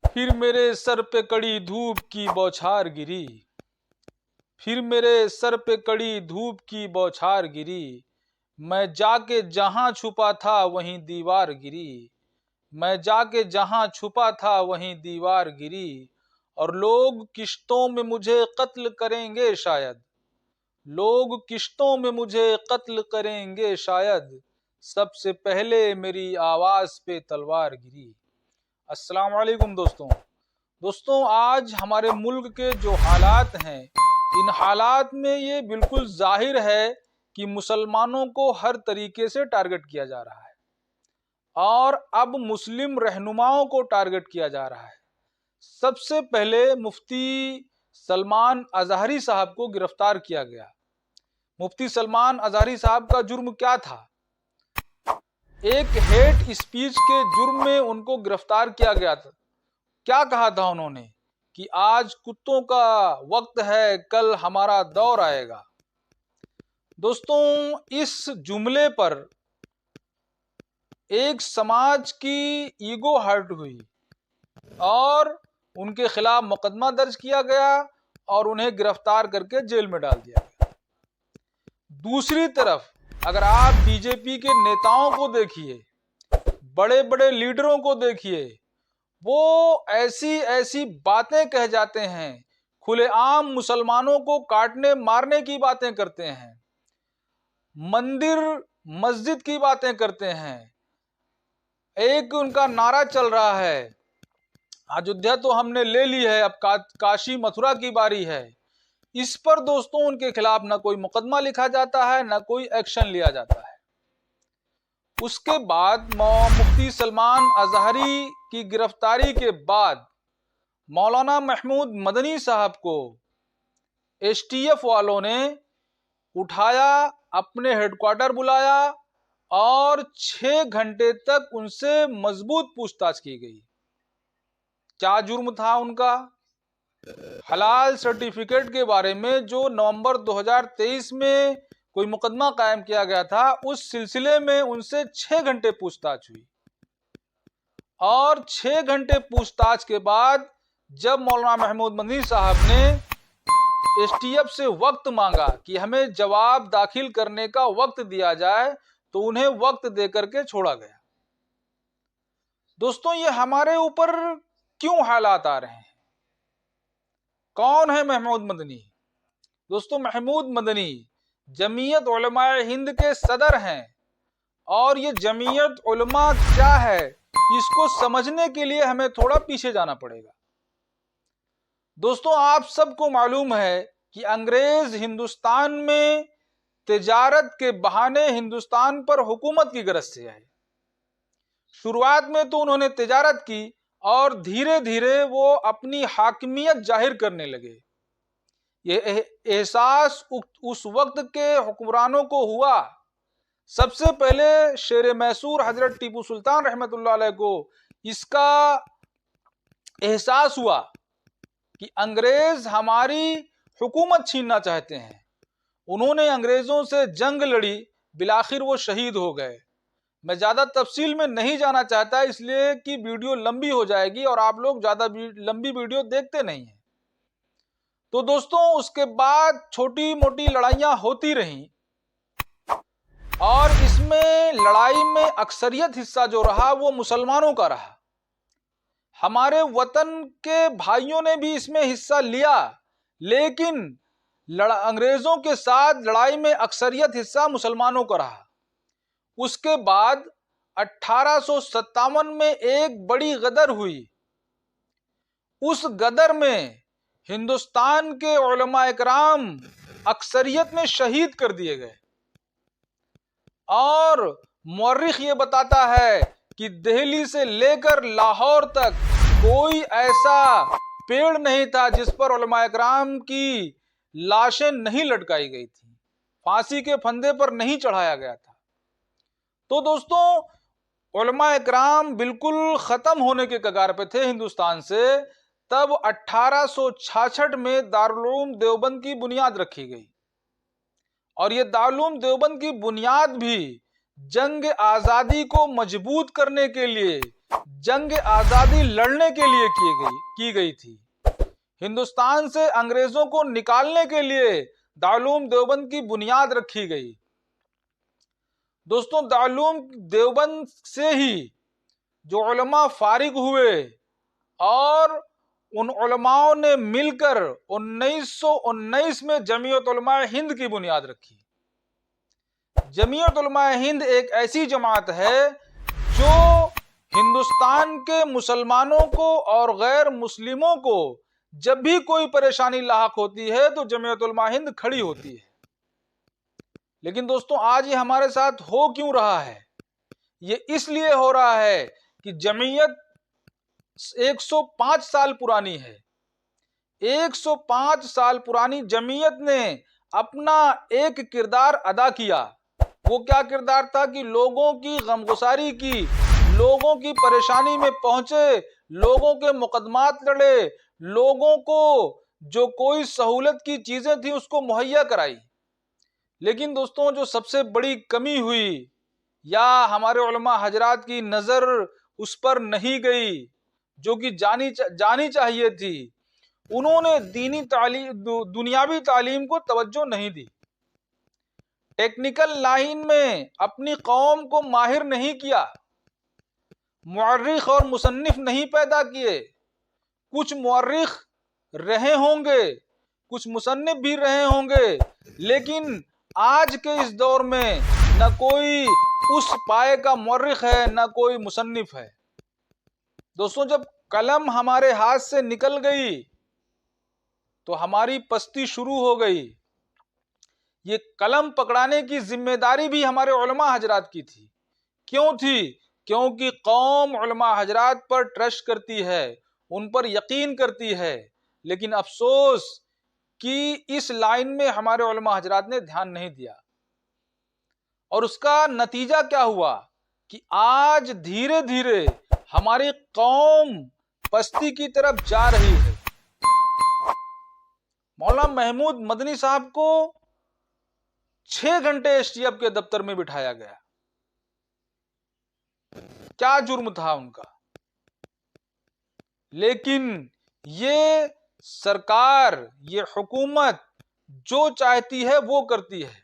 फिर मेरे सर पे कड़ी धूप की बौछार गिरी, फिर मेरे सर पे कड़ी धूप की बौछार गिरी। मैं जाके जहां छुपा था वहीं दीवार गिरी, मैं जाके जहां छुपा था वहीं दीवार गिरी। और लोग किश्तों में मुझे कत्ल करेंगे शायद, लोग किश्तों में मुझे कत्ल करेंगे शायद, सबसे पहले मेरी आवाज पे तलवार गिरी। अस्सलाम वालेकुम दोस्तों, आज हमारे मुल्क के जो हालात हैं, इन हालात में ये बिल्कुल जाहिर है कि मुसलमानों को हर तरीके से टारगेट किया जा रहा है और अब मुस्लिम रहनुमाओं को टारगेट किया जा रहा है। सबसे पहले मुफ्ती सलमान अजहरी साहब को गिरफ्तार किया गया। मुफ्ती सलमान अजहरी साहब का जुर्म क्या था? एक हेट स्पीच के जुर्म में उनको गिरफ्तार किया गया था। क्या कहा था उन्होंने कि आज कुत्तों का वक्त है, कल हमारा दौर आएगा। दोस्तों, इस जुमले पर एक समाज की ईगो हर्ट हुई और उनके खिलाफ मुकदमा दर्ज किया गया और उन्हें गिरफ्तार करके जेल में डाल दिया गया। दूसरी तरफ अगर आप बीजेपी के नेताओं को देखिए, बड़े बड़े लीडरों को देखिए, वो ऐसी ऐसी बातें कह जाते हैं, खुलेआम मुसलमानों को काटने मारने की बातें करते हैं, मंदिर मस्जिद की बातें करते हैं। एक उनका नारा चल रहा है, अयोध्या तो हमने ले ली है, अब काशी मथुरा की बारी है। इस पर दोस्तों उनके खिलाफ ना कोई मुकदमा लिखा जाता है, ना कोई एक्शन लिया जाता है। उसके बाद मुफ्ती सलमान अजहरी की गिरफ्तारी के बाद मौलाना महमूद मदनी साहब को एसटीएफ वालों ने उठाया, अपने हेडक्वार्टर बुलाया और 6 घंटे तक उनसे मजबूत पूछताछ की गई। क्या जुर्म था उनका? हलाल सर्टिफिकेट के बारे में जो नवंबर 2023 में कोई मुकदमा कायम किया गया था, उस सिलसिले में उनसे 6 घंटे पूछताछ हुई और 6 घंटे पूछताछ के बाद जब मौलाना महमूद मदनी साहब ने एसटीएफ से वक्त मांगा कि हमें जवाब दाखिल करने का वक्त दिया जाए, तो उन्हें वक्त देकर के छोड़ा गया। दोस्तों, ये हमारे ऊपर क्यों हालात आ रहे हैं? कौन है महमूद मदनी? दोस्तों, महमूद मदनी जमीयत उलमाए हिंद के सदर हैं और ये जमीयत उलमा क्या है, इसको समझने के लिए हमें थोड़ा पीछे जाना पड़ेगा। दोस्तों, आप सबको मालूम है कि अंग्रेज हिंदुस्तान में तिजारत के बहाने हिंदुस्तान पर हुकूमत की गरज से आए। शुरुआत में तो उन्होंने तिजारत की और धीरे धीरे वो अपनी हाकिमियत जाहिर करने लगे। ये एहसास उस वक्त के हुक्मरानों को हुआ। सबसे पहले शेर मैसूर हजरत टीपू सुल्तान रहमतुल्लाह अलैह को इसका एहसास हुआ कि अंग्रेज हमारी हुकूमत छीनना चाहते हैं। उन्होंने अंग्रेजों से जंग लड़ी, बिलाखिर वो शहीद हो गए। मैं ज्यादा तफसील में नहीं जाना चाहता, इसलिए कि वीडियो लंबी हो जाएगी और आप लोग ज्यादा लंबी वीडियो देखते नहीं हैं। तो दोस्तों, उसके बाद छोटी मोटी लड़ाइयां होती रहीं और इसमें लड़ाई में अक्सरियत हिस्सा जो रहा वो मुसलमानों का रहा। हमारे वतन के भाइयों ने भी इसमें हिस्सा लिया, लेकिन अंग्रेजों के साथ लड़ाई में अक्सरियत हिस्सा मुसलमानों का रहा। उसके बाद 1857 में एक बड़ी गदर हुई। उस गदर में हिंदुस्तान के उलमा इकराम अक्सरियत में शहीद कर दिए गए और मौर्रिख ये बताता है कि दिल्ली से लेकर लाहौर तक कोई ऐसा पेड़ नहीं था जिस पर उलमा इकराम की लाशें नहीं लटकाई गई थी, फांसी के फंदे पर नहीं चढ़ाया गया था। तो दोस्तों, उलमा इकराम बिल्कुल खत्म होने के कगार पे थे हिंदुस्तान से। तब 1866 में दारुल उलूम देवबंद की बुनियाद रखी गई और ये दारुल उलूम देवबंद की बुनियाद भी जंग आजादी को मजबूत करने के लिए, जंग आजादी लड़ने के लिए की गई थी। हिंदुस्तान से अंग्रेजों को निकालने के लिए दारुल देवबंद की बुनियाद रखी गई। दोस्तों, दारुल देवबंद से ही जो उलमा फारिग हुए और उन उलमाओं ने मिलकर 1919 में जमीयत उलमा हिंद की बुनियाद रखी। जमीयत उलमा हिंद एक ऐसी जमात है जो हिंदुस्तान के मुसलमानों को और गैर मुस्लिमों को जब भी कोई परेशानी लाहक होती है तो जमीयत उलमा हिंद खड़ी होती है। लेकिन दोस्तों, आज ये हमारे साथ हो क्यों रहा है? ये इसलिए हो रहा है कि जमीयत 105 साल पुरानी है। 105 साल पुरानी जमीयत ने अपना एक किरदार अदा किया। वो क्या किरदार था कि लोगों की गमगुसारी की, लोगों की परेशानी में पहुंचे, लोगों के मुकदमात लड़े, लोगों को जो कोई सहूलत की चीजें थी उसको मुहैया कराई। लेकिन दोस्तों, जो सबसे बड़ी कमी हुई या हमारे उलमा हजरात की नजर उस पर नहीं गई जो कि जानी चाहिए थी, उन्होंने दीनी तालीम, दुनियावी तालीम को तवज्जो नहीं दी। टेक्निकल लाइन में अपनी कौम को माहिर नहीं किया, मुअर्रिख और मुसन्निफ नहीं पैदा किए। कुछ मुअर्रिख रहे होंगे, कुछ मुसन्निफ भी रहे होंगे, लेकिन आज के इस दौर में न कोई उस पाए का मुअर्रिख है, न कोई मुसन्निफ है। दोस्तों, जब कलम हमारे हाथ से निकल गई तो हमारी पस्ती शुरू हो गई। ये कलम पकड़ाने की जिम्मेदारी भी हमारे उलमा हजरात की थी। क्यों थी? क्योंकि कौम उलमा हजरात पर ट्रस्ट करती है, उन पर यकीन करती है। लेकिन अफसोस कि इस लाइन में हमारे उलमा हजरात ने ध्यान नहीं दिया, और उसका नतीजा क्या हुआ कि आज धीरे धीरे हमारी कौम पस्ती की तरफ जा रही है। मौलाना महमूद मदनी साहब को 6 घंटे एसटीएफ के दफ्तर में बिठाया गया। क्या जुर्म था उनका? लेकिन ये सरकार, ये हुकूमत जो चाहती है वो करती है।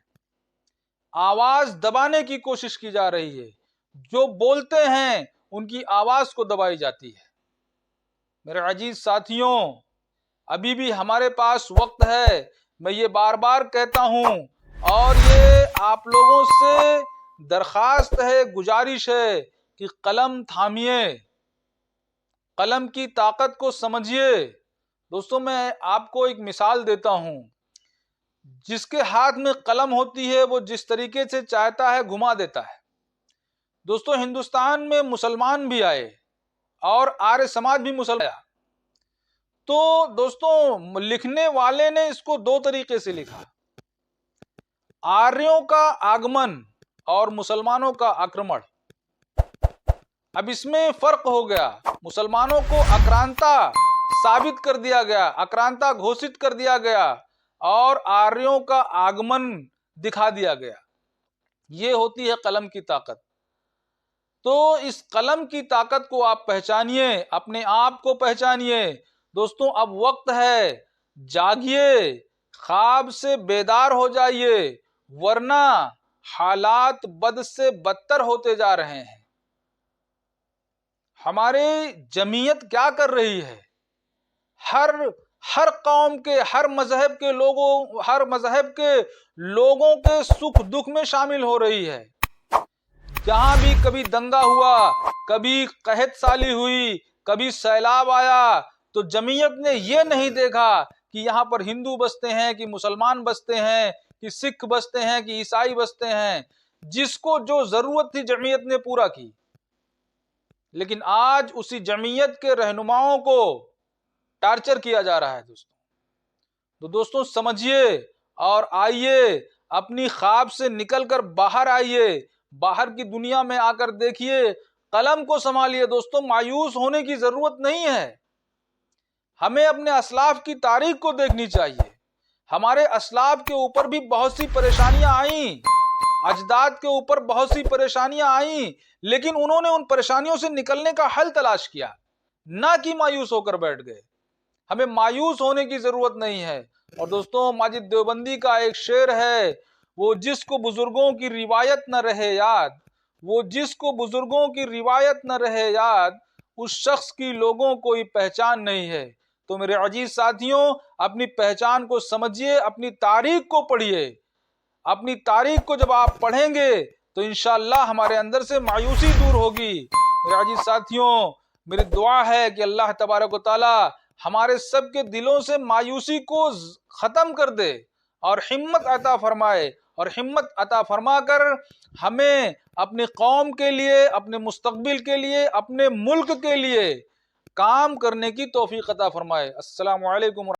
आवाज दबाने की कोशिश की जा रही है, जो बोलते हैं उनकी आवाज को दबाई जाती है। मेरे अजीज साथियों, अभी भी हमारे पास वक्त है। मैं ये बार बार कहता हूं और ये आप लोगों से दरखास्त है, गुजारिश है कि कलम थामिए, कलम की ताकत को समझिए। दोस्तों, मैं आपको एक मिसाल देता हूं। जिसके हाथ में कलम होती है वो जिस तरीके से चाहता है घुमा देता है। दोस्तों, हिंदुस्तान में मुसलमान भी आए और आर्य समाज भी मुसलमान आया। तो दोस्तों, लिखने वाले ने इसको 2 तरीके से लिखा, आर्यों का आगमन और मुसलमानों का आक्रमण। अब इसमें फर्क हो गया। मुसलमानों को आक्रांता साबित कर दिया गया, आक्रांता घोषित कर दिया गया, और आर्यों का आगमन दिखा दिया गया। ये होती है कलम की ताकत। तो इस कलम की ताकत को आप पहचानिए, अपने आप को पहचानिए। दोस्तों, अब वक्त है, जागिए, ख्वाब से बेदार हो जाइए, वरना हालात बद से बदतर होते जा रहे हैं। हमारे जमीयत क्या कर रही है? हर कौम के, हर मजहब के लोगों के सुख दुख में शामिल हो रही है। जहां भी कभी दंगा हुआ, कभी कहत साली हुई, कभी सैलाब आया, तो जमीयत ने यह नहीं देखा कि यहां पर हिंदू बसते हैं कि मुसलमान बसते हैं कि सिख बसते हैं कि ईसाई बसते हैं। जिसको जो जरूरत थी जमीयत ने पूरा की। लेकिन आज उसी जमीयत के रहनुमाओं को टार्चर किया जा रहा है। तो दोस्तों, समझिए और आइए, अपनी ख्वाब से निकलकर बाहर आइए, बाहर की दुनिया में आकर देखिए, कलम को संभालिए। दोस्तों, मायूस होने की जरूरत नहीं है। हमें अपने असलाफ की तारीख को देखनी चाहिए। हमारे असलाफ के ऊपर भी बहुत सी परेशानियां आई अजदाद के ऊपर बहुत सी परेशानियां आई, लेकिन उन्होंने उन परेशानियों से निकलने का हल तलाश किया, ना कि मायूस होकर बैठ गए। हमें मायूस होने की जरूरत नहीं है। और दोस्तों, माजिद देवबंदी का एक शेर है, वो जिसको बुजुर्गों की रिवायत न रहे याद, वो जिसको बुजुर्गों की रिवायत न रहे याद, उस शख्स की लोगों कोई पहचान नहीं है। तो मेरे अजीज साथियों, अपनी पहचान को समझिए, अपनी तारीख को पढ़िए। अपनी तारीख को जब आप पढ़ेंगे तो इंशाअल्लाह हमारे अंदर से मायूसी दूर होगी। मेरे अजीज साथियों, मेरी दुआ है कि अल्लाह तबारक व तआला हमारे सबके दिलों से मायूसी को खत्म कर दे और हिम्मत अता फरमाए, और हिम्मत अता फरमा कर हमें अपनी कौम के लिए, अपने मुस्तकबिल के लिए, अपने मुल्क के लिए काम करने की तौफीक अता फरमाए। अस्सलामु अलैकुम।